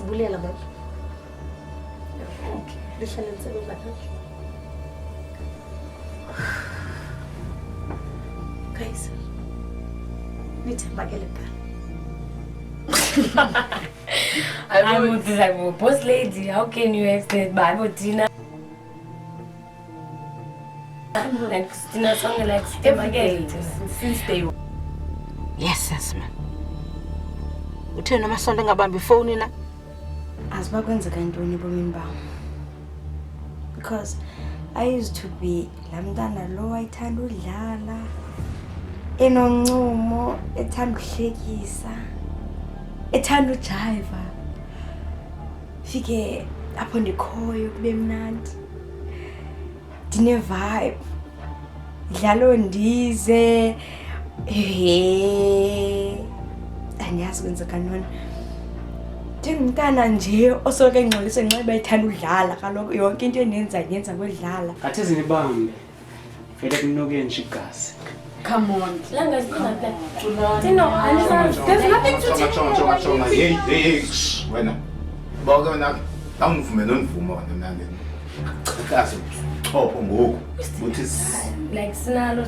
Ngiyazibulela baba. Okay. Lihlale lisebenza kahle. Guys. Nithembakele baba. I'm a boss lady. How can you explain Bible dinner? Like Christina song like every day since day one. Yes, man. Uthena amasonto engabambi ifoni na? Aziba kwenzeka intoni ebomini bam. Because I used to be lamntana lo ayithanda udlala enoncumo ethanda ukuhlekisa ethanda ujiva fike apho ndikhoyo kube mnandi ndine vibe dlalo ndize andiyazi kwenzeka ntoni ndingumntana nje osoke engxolise nxeba ethanda udlala kaloku yonke into endenza kwedlala Athi zinibambe vele kunoke nje igazi. Come on. Langa's not that. There's nothing to tell. Hey, wena. Bonke wena awungivume nonivumo wena manje. Kahle. Chopho ngoku. Uthi Like sinalo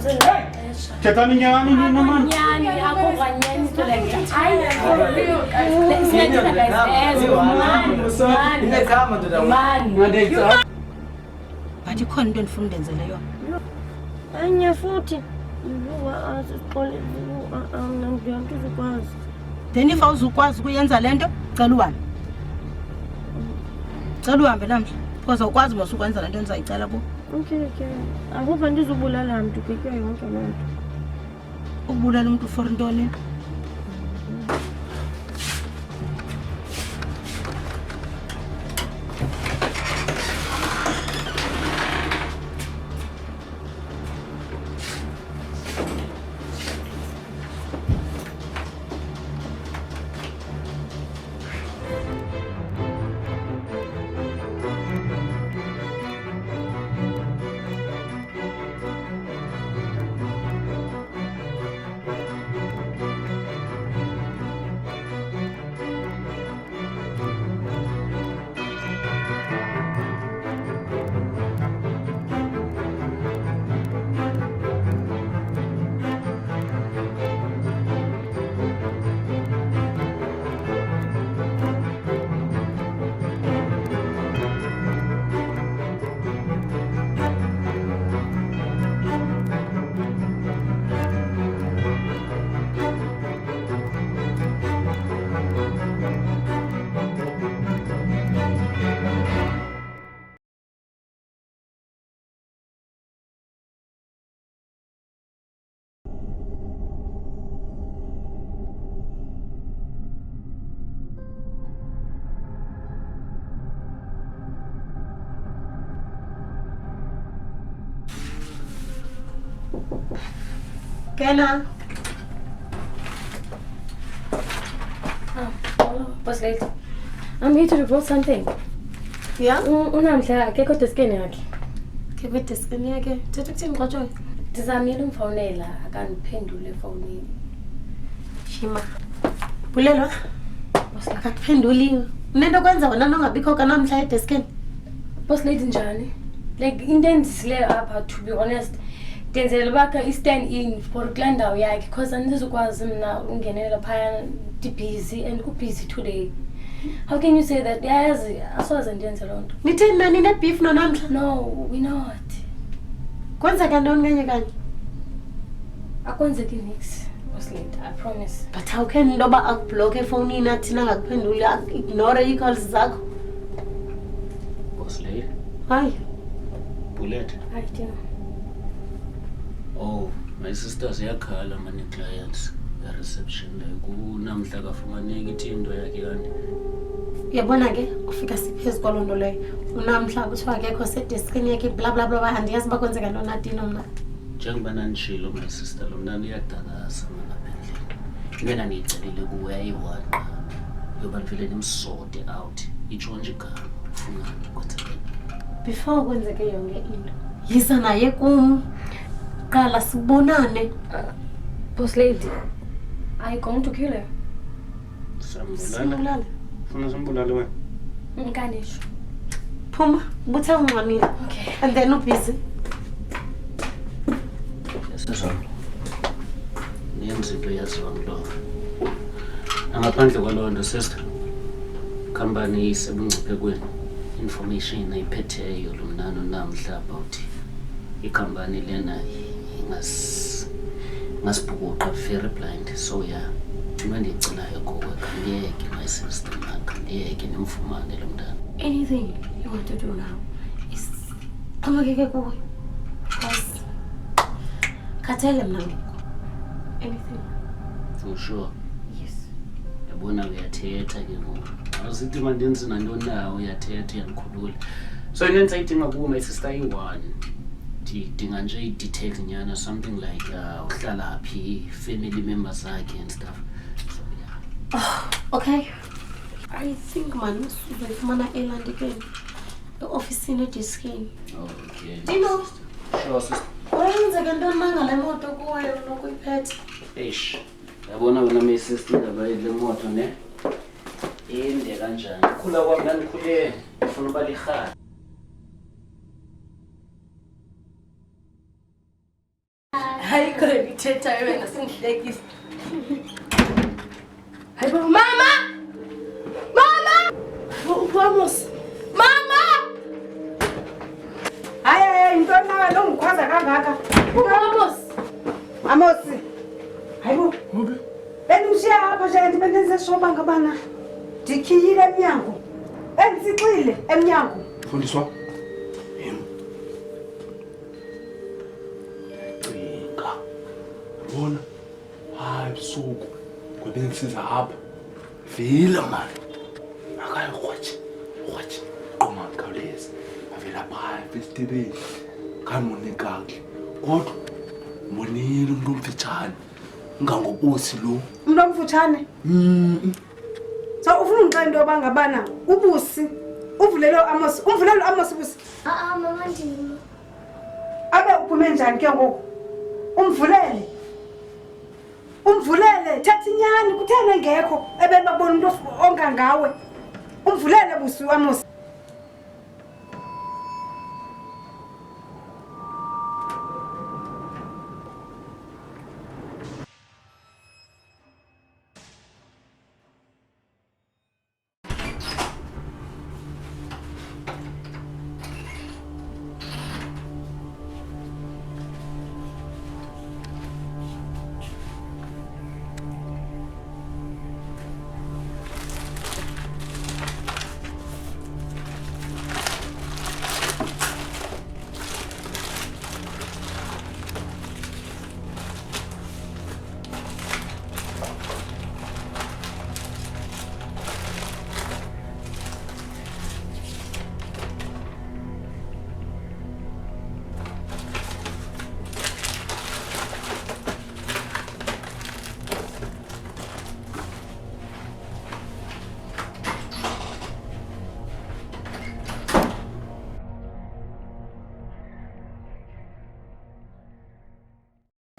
Thethani nyani nina man. nyani akho kanyani to like I Bathi khona into endifuna undenzele yona. anya futhi uwa asiqole ngiyantu ukwazi Then if awuzukwazi ukuyenza lento, cela uhambe. Cela uhambe namhla. Because awukwazi mos ukwenza lento endizayicela kuwe. okay akuva ndizobulala mntu ke yonke loo nto Ukubulala umuntu for intoni? Kena. hello boss lady I'm here to report something Yeah? unamhla akekho deskeni yakhe Kebe deskini yakhe. Thetha ukuthini xotshoyo? ndizamile umfowunela akaniphendule efowunini Shima. Bulelwa. Akakuphenduliwe. Unento kwenza wena nongabikho kanamhla edeskini. boss lady njani like into endisileyo apha to be honest ndenzela bakha i-stand in for kula ndawo yakhe because andizokwazi mna ungenelela phaya ndibusy and kubusy today how can you say that yayazi asoze ndenze loo nto Nitheni nani nebeef nonamhla? no we not Kwenzeka ntoni kanye kanye? akwenzeki nix boss lady I promise But how can ndoba akublock efonini athina ngakuphenduli ignore ii-calls zakho? Boss lady. Hayi. Bullet. I do Oh, my sisters yakhala mani clients. The reception like unamhla kafumaneki into yakhe kanti. Uyabona ke kufika siphezulu kwalo nto leyo. Unamhla kuthiwa akekho sedeskini yakhe bla bla bla andiyazi uba kwenzeka ntoni nathina mna. Njengoba nanishilo my sister lo mntana uyadakasa mna lapha endlini. Mina niyicelile kuwe ayiwaqa. Yoba nivele nimsorte out. Itsho nje igama ufunani kwenzeke. Before kwenzeke yonke into. Yiza naye kum. Qala sibonane. boss lady are you going to kill her Sambulala. Sibulala. Ufuna simbulale wena? Nkanisho. Phuma, buthe ungamile. Okay. And then ubusy. Yesizolo. Niyenza into yaziwa ngulowo. Angaphandle kwaloo nto sister. Company isebungciphekweni. Information ayiphetheyo lo mnano namhla about ikhampani lena ngasibhukuqa very blind. So yeah. Into endiyicelayo kuwe khandiyeke my sister man, khandiyeke nimfumane lo mntana. Anything you want to do now is xhomekeke kuwe. Because khathele mna ngekho. Anything. For sure. Yes. Yabona uyathetha ke ngoku. Awusithi mandenze nantoni na uyathetha uyandikhulula. So into endisayidinga kuwe my sister yi-one. Ndidinga nje i-details nyana something like uhlala phi, family members zakhe and stuff. So yeah. Okay. I think man uzayifumana eland again. E-ofisini ediskini. Okay. Dino. Sure sister. Kwenzeka ntoni mangale moto kuwe lokuyiphethe? Eish. Yabona wena my sister indaba yile moto ne. Inde kanjani? Khula kwami nanikhuleni. Ufuna uba lirhala. Hayi khona ngithethayo wena singihlekisa. Hayi baba mama! Mama! Vamos. Mama! Hayi intoni nawe longikhwaza kangaka? Vamos. Amosi. Hayibo. Okay. Bendishiya apha nje ndibendenze shoba ngabana. Ndikhiyile emnyango. Endisixile emnyango. Fundiswa. Cinga. Bona. Hayi busuku. Kwebengisiza apha. Vila man. Akayikhwathi. Khwathi. Qoma khawuleza. Avela phaya festivali. Kamone kakhe. Kodwa mbonile umuntu omfitshane. Ngangobusi lo. Umuntu omfutshane. So ufuna ungixela into bangabana ubusi uvulelo Amos, umvulelo Amos ubusi. Mama ndimo. Abe uphume njani ke ngoku? Umvulele. Umvulele thatha inyani kuthena engekho ebebabona umuntu ongangawe. Umvulele busi Amos.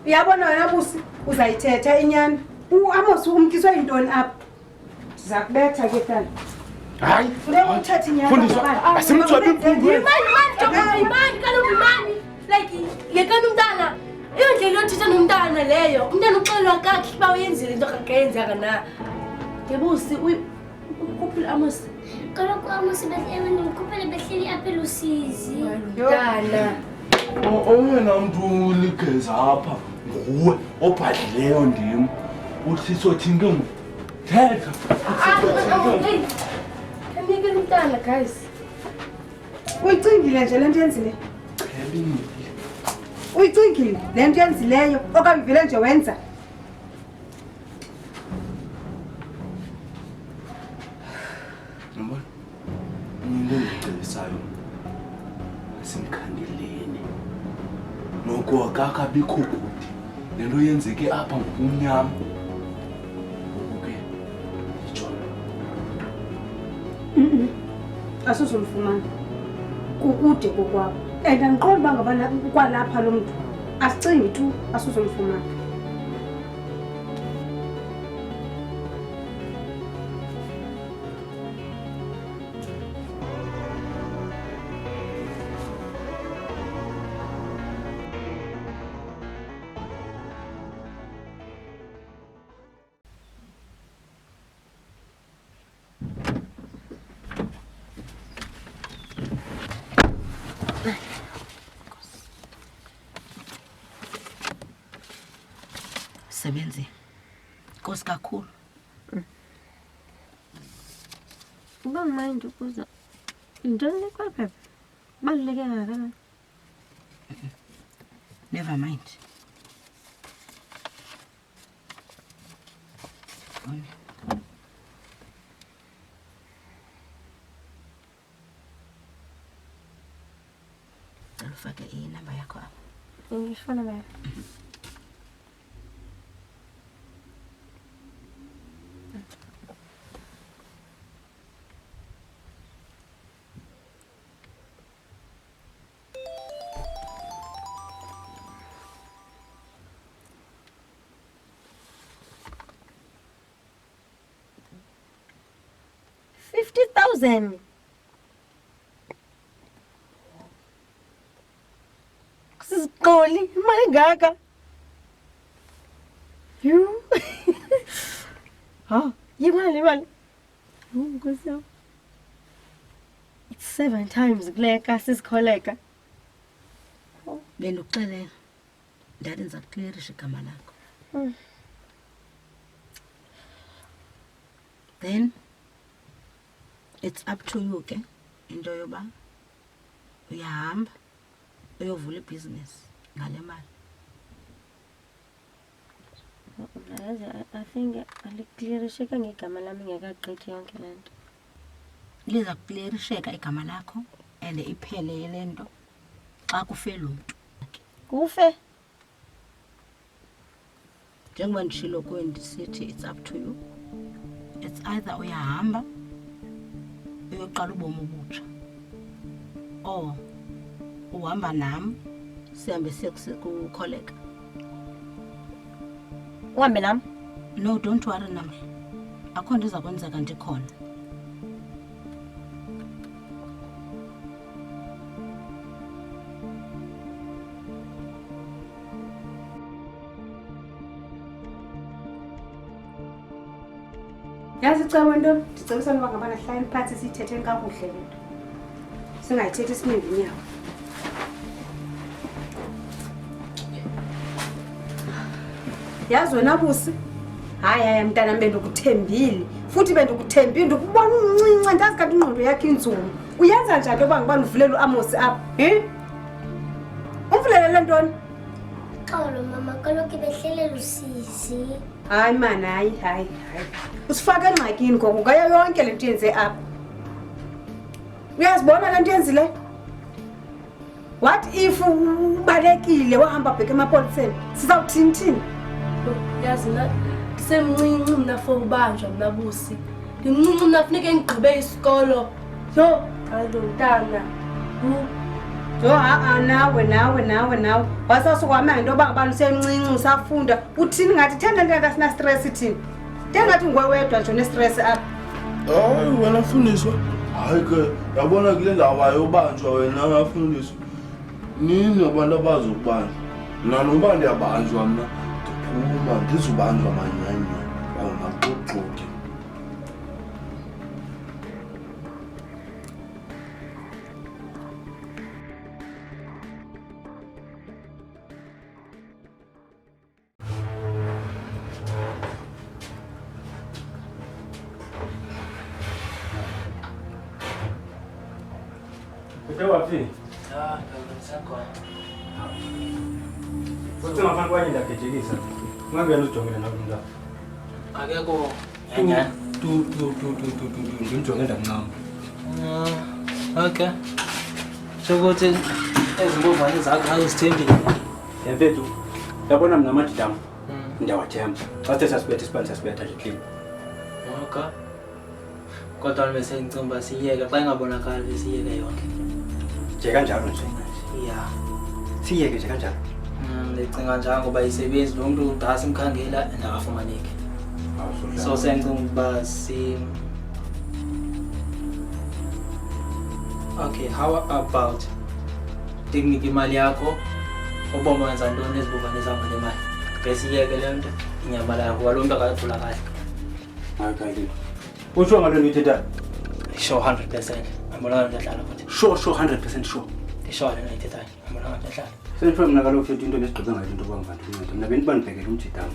Uyabona wena busi uzayithetha inyani. Amos umkiswa intoni apha? Siza kubetha ke tana. Hayi. Ngeke uthathe inyani. Fundiswa. Asimthwapi impungu. Imani kaloku imani. Like yekani umntana. Iyo ndlela yothetha nomntana leyo. Umntana uxelwa kakhe uba uyenzile into akayenzanga na. Ngebusi ukhuphile Amos. Kaloku Amos ndimkhuphele behleli apha elusizi. Mntana. Oyena mntu uligeza apha nguwe obhadlileyo ndim. Uthi sothini ke ngoku? Thetha. Hey. Kamyekela umntana guys. Uyicingile nje lento yenzile. Chelile. Uyicingile lento yenzileyo okanye vele nje wenza. Ngibona. Into engicebisayo. Simkhangeleni. Noko akakabikho kude. Lento yenzeke apha ngokumnyama. Okay. Ijona. Asuzulufumana. Kukude kokwabo. And angiqondi bangabana kwalapha lo muntu. Asicingi tu asuzulufumana. Sebenzini. Nkosi kakhulu. Uba mind ukuza. Intoni le phepha? Baluleke kangakanani? Never mind. Ufake inamba yakho apha. Ngifuna ba. $50,000. Sizigqoli imali engaka. Yho. Ha, imali. Nkosi yami. It's 7 times kuleka sisikholeka. Benduxelela. Ndathi ndiza kuclearisha igama lakho. Then it's up to you ke into yoba uyahamba uyovula ibhizinesi ngale mali. I think aliclearisheka ngegama lami ngekagqithi yonke le nto. Liza kuclearisheka igama lakho and iphele le nto xa kufe lo mntu. Kufe? Njengoba ndishilo kuwe ndisithi it's up to you. It's either uyahamba uyoqala ubomi obutsha or uhamba nam sihambe siye kukholeka. Uhambe nami? No, don't worry namhla. Akho nto iza kwenzeka ndikhona. Yazi Cawa ntombi, ndicebisa noba ngabana hlala phantsi siyithetheni kakuhle le nto. Singayithethi isiningi inyawo. Yazi wena busi? Hayi mntana bendukuthembile. Futhi bendukuthembile ndikubona uncinci ndazi kanti ingqondo yakhe inzulu. Uyenza njani yoba ngibani uvulela uAmos apha? Umvulelele ntoni? Xolo mama, kaloku behlelela usisi. Hayi man, hayi. Usifaka engxakini ngoku ngayo yonke le nto yenze apha. Uyazibona le nto yenzile? What if ubalekile wahamba bheke emapoliseni? Sizawuthini thini? Yazi na ndisemncinci mna for ubanjwa mna busi. Ndimncinci mna funeke ngigqibe isikolo. Yho, alo ntana. Nawe. Wasasukwama into yoba ngabani usemncinci usafunda. Uthini ngathi thenda nto asina stress thini? Njengathi nguwe wedwa nje une-stress apha. Hayi wena Fundiswa. Hayi ke yabona kule ndawo ayobanjwa wena ngafundiswa. Nini abantu abazokubanjwa? Mina noba ndiyabanjwa mna ndiphuma ndizobanjwa manyanya. Awunaxoxoke. Wapi? Wote mafanya kwa nini ndakejegisa? Ngambia nuzijongela nakulunda. Akekho Tu ngimjonge ndancama. Okay. Sokuthi ezimbovane zakho ayizithembile. Yamfethu. Yabona mina amadidam. Ndiyawathemba. Xa sithe sasibetha isibani sasibetha nje clean. Okay. Kodwa bese ngicimba siyeke xa ingabonakali siyeke yonke. Nje kanjalo nje. Yeah. Siyeke nje kanjalo. Ndicinga njalo ngoba isebenzi lo muntu udasa imkhangela ndakafumaneki. So sengicimba Okay, how about technique imali yakho uboma wenza ntoni ezibuvane zami le mali? Bese iyeke le nto inyamala yakho kwalo muntu akathula kahle. Hayi. Usho ngalo nithetha? Sure 100%. Ambona ndadlala futhi. Sure 100% sure. Ndisho le nto ithethayo. Ambona ndadlala. Sendifuna mna kaloku futhi into besigqibe ngayo into bangivandinceda mna bendibandibhekele umjidam.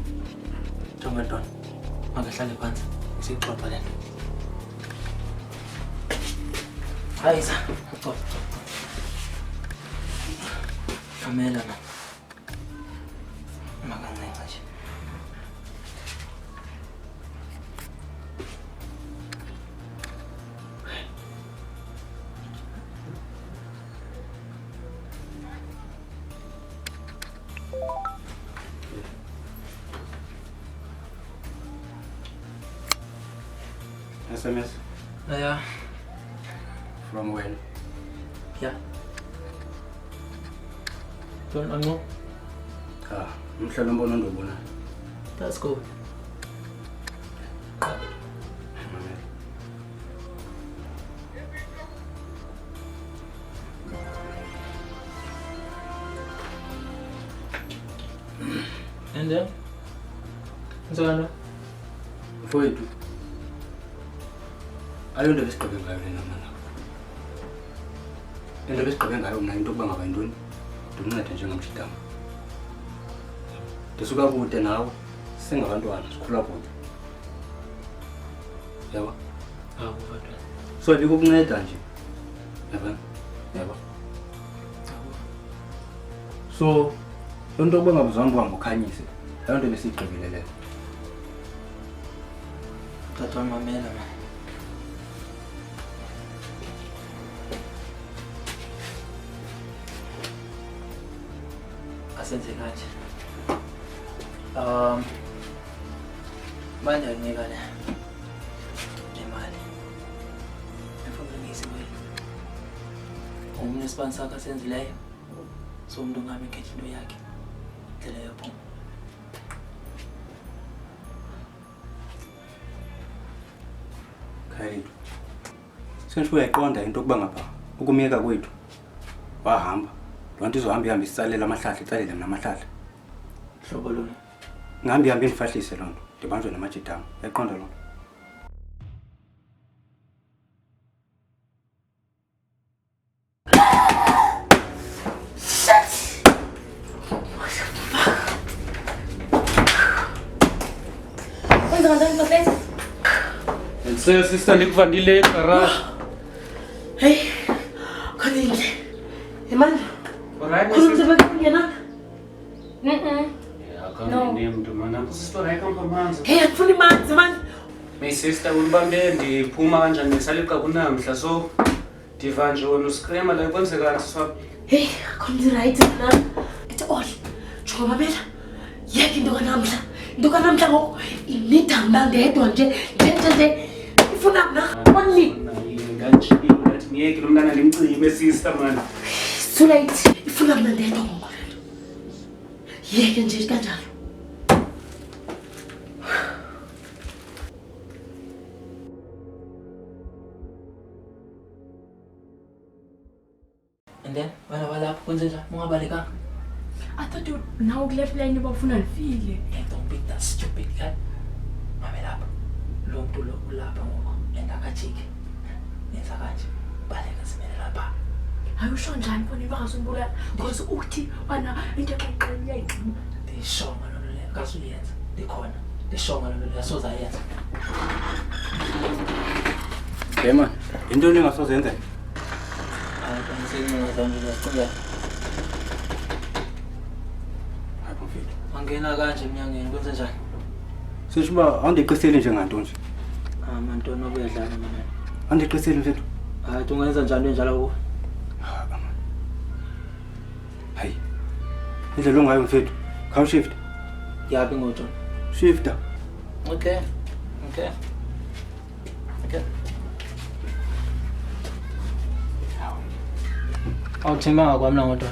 Jonga ntoni, makahlale phantsi siyixoxa le nto. Hayi sa, cofa. Kamela na. Makancenga nje. SMS Yeah. from when? Yeah. Don't know. Umhlalo mbona ndobona. Let's go. And then? Nzwana? Mfowethu. Ayonto besigqibe ngayo lena mana. Into besigqibe ngayo mna into kuba ngaba yintoni? Ndimncede njengamjidam. Ndisuka kude nawe singabantwana sikhula kude. Yabo? Bantwana. So bikukunceda nje. Yabo? So into kuba ngabuzange uhambe ukhanyise. Ayonto besiyigqibile leyo. Tata mamela man. Asenze kanje. Manje nginika le imali. Efuna ngiyisiwe. Umuntu sponsor ka senzileyo. So umuntu ngami ngethi into yakhe. Ndlela yophuma. Khayito. Senifuna uyayiqonda into kuba ngapha ukumiyeka kwethu. Wahamba. Lonto izohamba ihambe isisalela amahlahla icalele mina amahlahla. Hlobo lona. Ngihambe ihambe nifahlise lonto. Ndibanjwe namajidam. Yayiqonda lonto. Sister nikuvandile egarage. Hey. Kanile. Emanda. Alright, Khuluma ngena. Hey, akufuni manzi man. My sister ulibambe ndiphuma kanjani ngisaleqa kunamhla so ndiva nje wona uscreama la kwenzekani siswaphi. Hey, khona right na. It's all. Jonga babela. Yeke into kanamhla. Into kanamhla ngoku inidamba ndedwa nje. Nje. Ifuna mna. Only. Nganjini ngathi ngiyeke lo mntana ndimcibe sister man. Too late. Ifuna mna ndedwa ngoku. Yeke nje kanjalo. And then wena walapha kwenzenja ungabalekanga. I thought you now left line bafuna nifile. Don't be that stupid guy. Mamelapha. Lo muntu lo ulapha ngoku endakajiki. Nenza kanje. Baleka simele lapha. Ayusho njani khona bangasumbula because uthi wana into eqaqeni yayigcina. Ndishonga lolo le ngasuyenza. Ndikhona. Ndishonga lolo le asoza yenza. Dema, into engasozenza. Angena kanje emnyangeni kwenze njani? Sishuba andiqiseli njenganto nje. Mantwana obuyadlala mina. Andiqiseli mfethu. Hayi ungenza njani njalo kuwe? Hayi. Indlela ongayo mfethu. Khawu shift. Yapi ngoto? Shifta. Okay. Awuthembanga kwami la ngoto.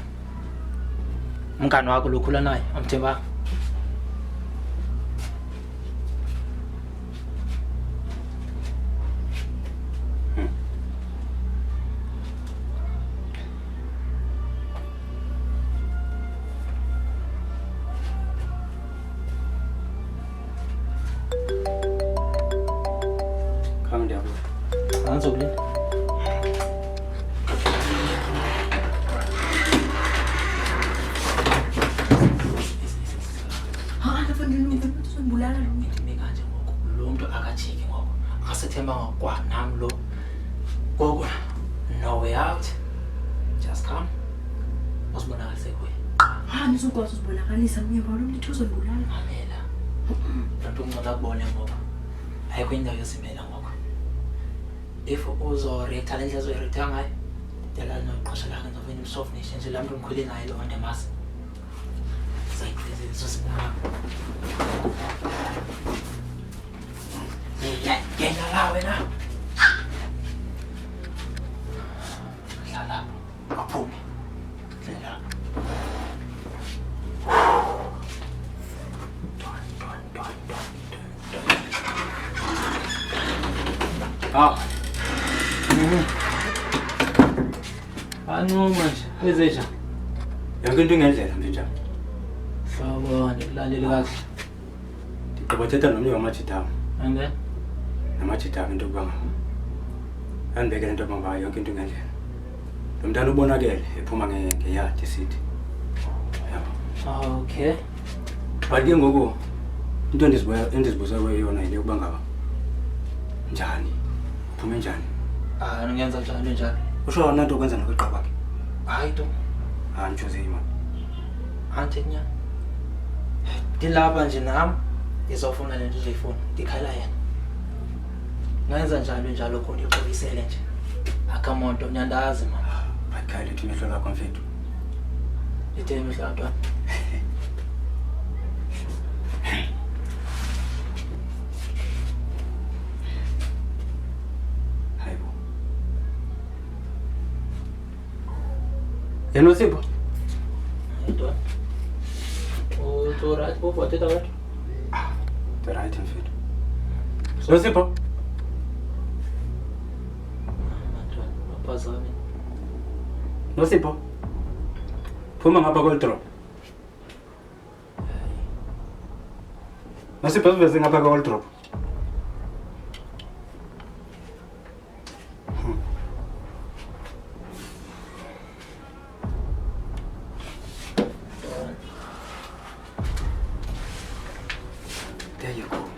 Umngane wakho lokhula naye, amthembanga. Khawu ndiyabuza. Angizokulinda. uzondibulala lo muntu. Ime kanje ngoku lo muntu akajiki ngoku akasethemba ngokwanami lo ngoku no way out just come uzibonakalise kuye Hamba uzokwazi uzibonakalisa myemba lo muntu uzondibulala. mamela lo nto ungcola kubone ngoku ayikho indawo yozimela ngoku if uzoreacta le ndlela uzoyireacta ngayo ndela noqosha lakhe ngizovena imsoft nation nje la muntu ngikhwele naye lo ndemasi zosibona yena la wena hlala aphume hlala Ano manje wezesha yonke into ingendlela nje njalo sawubona ngikulalele kahle ndiqobathetha nomnye wamajitamu and then namajitamu into yokuba andibekele into yokuba yonke into ingendlela lo mntana ubonakele ephuma ngeyadi esithi yabo okay but ke ngoku into endizibuza kuyo yona yile yokuba ngaba njani uphume njani ngingenza njalo usho wona nto ukwenza nokweqa kwakhe hayi to ntshuze imali antinya ndilapha nje nami ndizofuna le nto uzoyifuna ndikhala yena ngenza njalo khona ndixolisele nje akamonto nyandazi ma bakhale lithi imehlo lakho mfethu lithe imehlo ntwana hayibo yena uSipho ntwana right ubothetha wethu the right mfethu uSipho phazame uSipho phuma ngapha kweldrop uSipho siveze ngapha kweldrop there you go